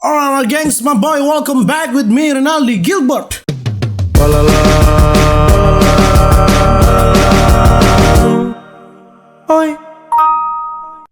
Alright, gangs, my boy, welcome back with me, Rinaldi Gilbert. Oi.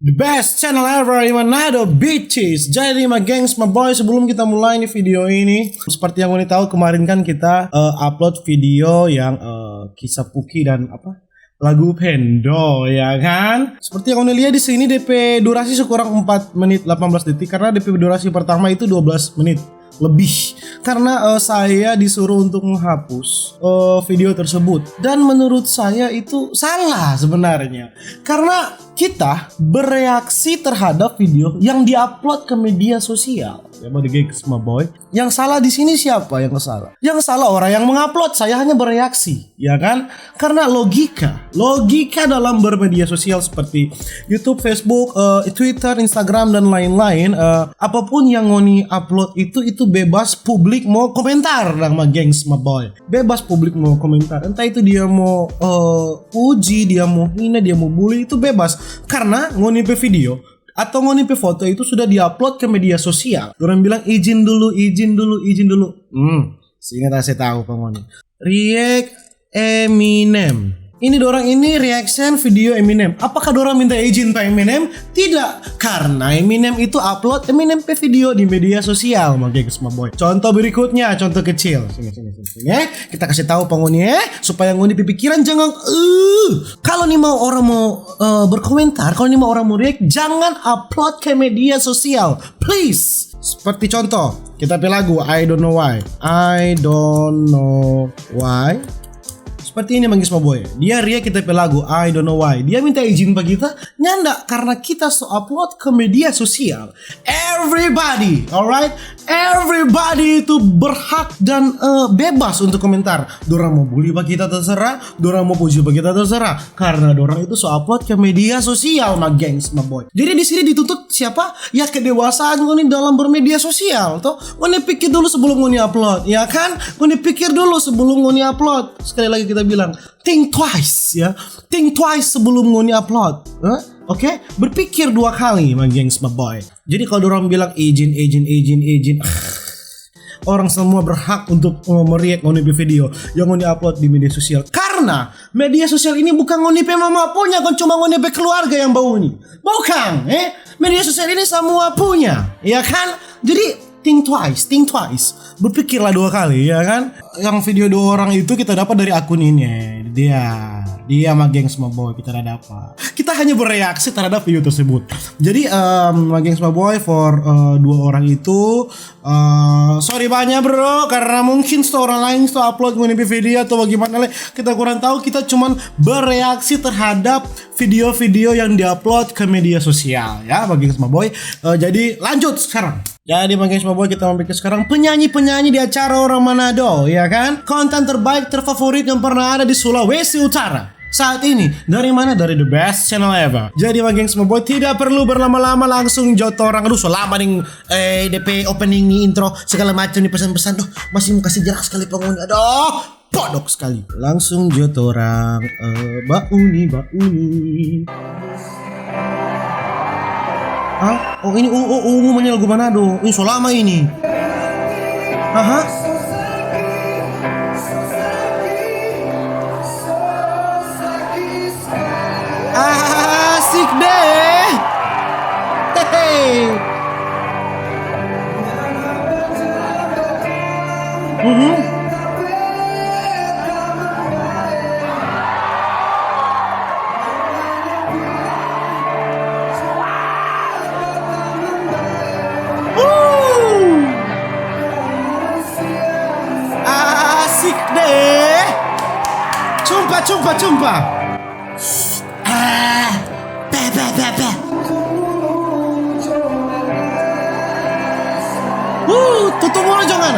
The best channel ever in Manado, bitches. Jadi my gangs, my boy, sebelum kita mulai nih video ini, seperti yang kalian tahu kemarin kan kita upload video yang kisah Puki dan lagu Pendo, ya kan? Seperti yang kalian lihat di sini, DP durasi sekurang 4 menit 18 detik karena DP durasi pertama itu 12 menit lebih karena saya disuruh untuk menghapus video tersebut, dan menurut saya itu salah sebenarnya karena kita bereaksi terhadap video yang diupload ke media sosial. Ya, gengs, my boy. Yang salah di sini siapa yang salah? Yang salah orang yang mengupload. Saya hanya bereaksi, ya kan? Karena logika dalam bermedia sosial seperti YouTube, Facebook, Twitter, Instagram dan lain-lain, apapun yang ngoni upload itu bebas publik mau komentar, my gengs, my boy. Bebas publik mau komentar. Entah itu dia mau puji, dia mau hina, dia mau bully, itu bebas. Karena ngoni video atau ngoni foto itu sudah diupload ke media sosial. Orang bilang izin dulu. Seingat saya tahu pengoni. React Eminem. Ini dorang ini reaction video Eminem. Apakah dorang minta izin Pak Eminem? Tidak, karena Eminem itu upload Eminem video di media sosial, my boy. Contoh berikutnya, contoh kecil. Sini. Kita kasih tahu penghuni supaya ngoni pikiran jangan kalau nih mau orang mau berkomentar, kalau nih mau orang mau react, jangan upload ke media sosial, please. Seperti contoh, kita pilih lagu I don't know why. Seperti ini manggis my boy. Dia react kita pe lagu I don't know why. Dia minta izin pak kita? Nyanda, karena kita upload ke media sosial. Everybody, alright? Everybody itu berhak dan bebas untuk komentar. Dorang mau bully pak kita terserah, dorang mau puji pak kita terserah. Karena dorang itu upload ke media sosial, my gangs, my boy. Jadi di sini dituntut siapa? Ya kedewasaan ngoni dalam bermedia sosial. Toh, ngoni pikir dulu sebelum ngoni upload, ya kan? Ngoni pikir dulu sebelum ngoni upload. Sekali lagi kita bilang think twice, ya, think twice sebelum ngoni upload, Oke? Berpikir 2 kali, my gengs, my boy. Jadi kalau orang bilang izin, orang semua berhak untuk mereact ngoni video yang ngoni upload di media sosial. Karena media sosial ini bukan ngoni mama punya, kan cuma ngoni keluarga yang bau ini. Bukan, media sosial ini semua punya, ya kan? Jadi think twice. Berpikirlah 2 kali, ya kan? Yang video 2 orang itu kita dapat dari akun ini. Dia my gengs, my boy, kita dapat. Kita hanya bereaksi terhadap video tersebut. Jadi my gengs, my boy, for 2 orang itu sorry banyak bro, karena mungkin orang lain upload video atau bagaimana, kita kurang tahu. Kita cuman bereaksi terhadap video-video yang diupload ke media sosial, ya my gengs, my boy. Jadi lanjut sekarang. Jadi my gengs, my boy, kita memikir sekarang penyanyi-penyanyi di acara orang Manado, ya kan? Konten terbaik terfavorit yang pernah ada di Sulawesi Utara saat ini. Dari mana? Dari the best channel ever. Jadi my gengs, my boy, tidak perlu berlama-lama, langsung jotorang. Aduh selama nih DP opening nih, intro segala macam nih, pesan-pesan tuh masih mau kasih jelas sekali penghuni. Aduh podok sekali. Langsung jotorang Bauni. Oh ini umumnya lagu Manado. Ini so lama ini. Asik deh. Hehe. Asik deh. Cumpa. Tutup mulut jangan.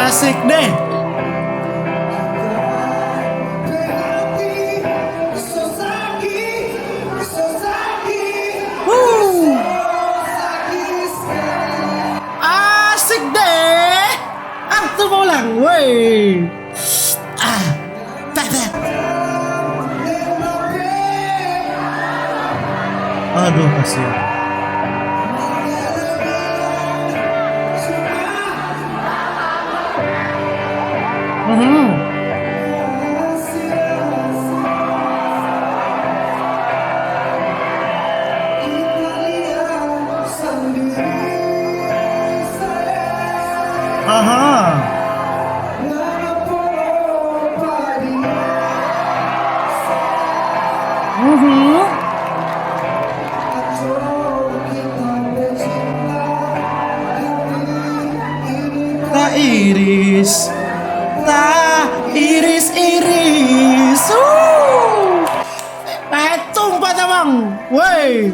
Asik deh. Asik deh. Tuh mau ulang, woi. Aduh kasihan. Mhm. Aha. Mhm. Tak iris, tak iris. Petung Pak Tamang. Woi.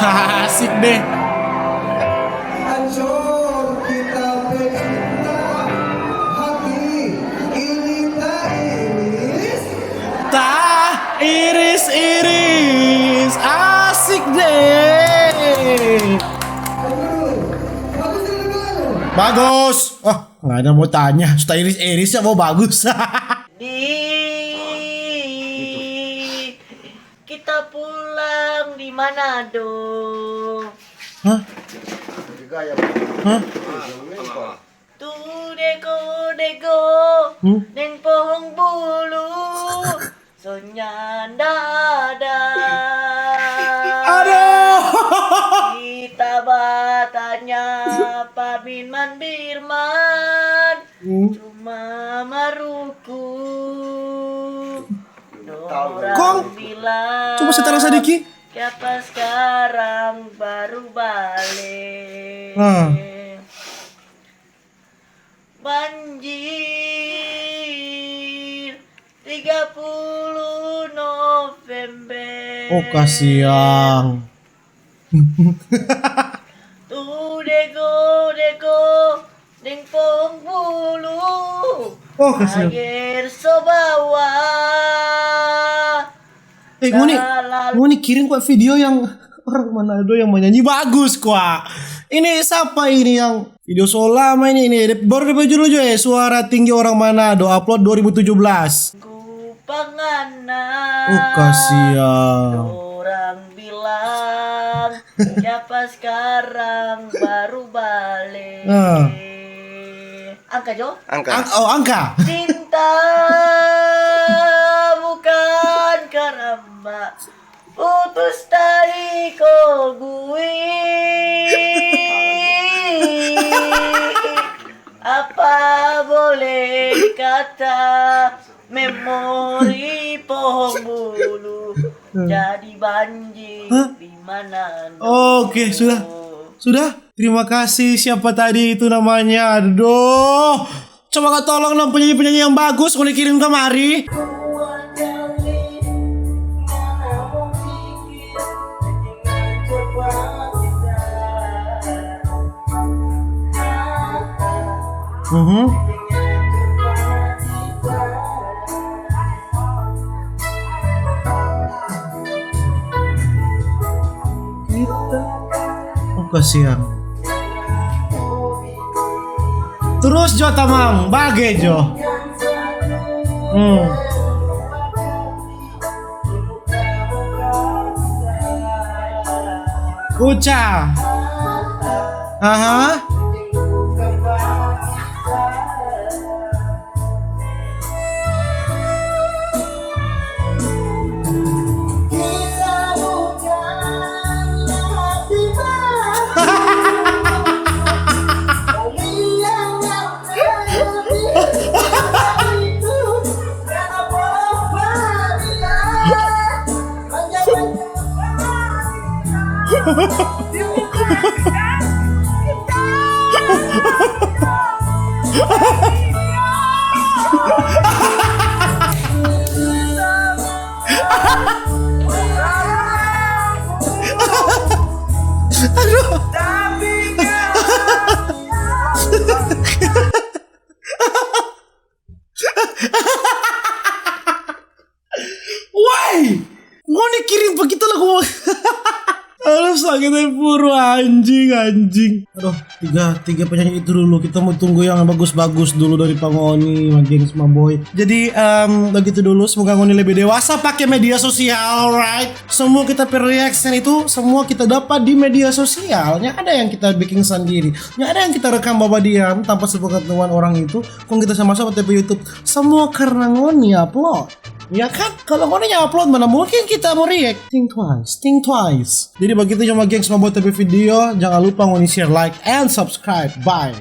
Asik deh. Tak iris, asik deh. Bagus. Oh, nggak ada mau tanya. Sudah iris ya mau bagus. Kita pulang di Manado. Hah? Hah? Tu dego neng pohon bulu sonyanda ada. Aduh. Kita batanya Paminman Birman cuma maruku. Kong, bilang coba setara sedikit. siapa sekarang baru balik. Banjir 30 November. Oh kasihan. Tuh dego deng pong bulu. Oh kasihan. Air sobawa. Ngoni kirim kok video yang orang Manado yang menyanyi bagus kok. Ini siapa ini yang video so lama ini baru dibaju aja ya suara tinggi orang Manado upload 2017. Ku pangana. Oh kasihan. Orang bilang siapa sekarang baru balik. Angka Jo? Angka. Cinta bukan karamba putus dari kau gue. Apa boleh dikata memori pohon bulu jadi banjir di mana? Oke, sudah. Terima kasih. Siapa tadi itu namanya? Aduh. Coba kau tolong dong penyanyi yang bagus boleh kirim kemari. Oh kasihan. Terus Jo Tamang, bage Jo. Uca. Aha. Woi, mau kirim begitu lagu. Aduh sakit puru Anjing. Aduh, tiga penyanyi itu dulu. Kita mau tunggu yang bagus-bagus dulu dari Pak Ngoni, My Gengs, My Boy. Jadi begitu dulu. Semoga Ngoni lebih dewasa pakai media sosial, alright? Semua kita reaction itu semua kita dapat di media sosial. Nggak ada yang kita bikin sendiri. Nggak ada yang kita rekam bawa diam tanpa sepengetahuan orang itu. Kalau kita sama-sama TV YouTube, semua karena Ngoni upload. Ya kan, kalau Ngoni upload mana mungkin kita mau react. Think twice. Jadi begitu cuma gengs mau buat TV video, jangan lupa Ngoni share, like, and subscribe. Bye.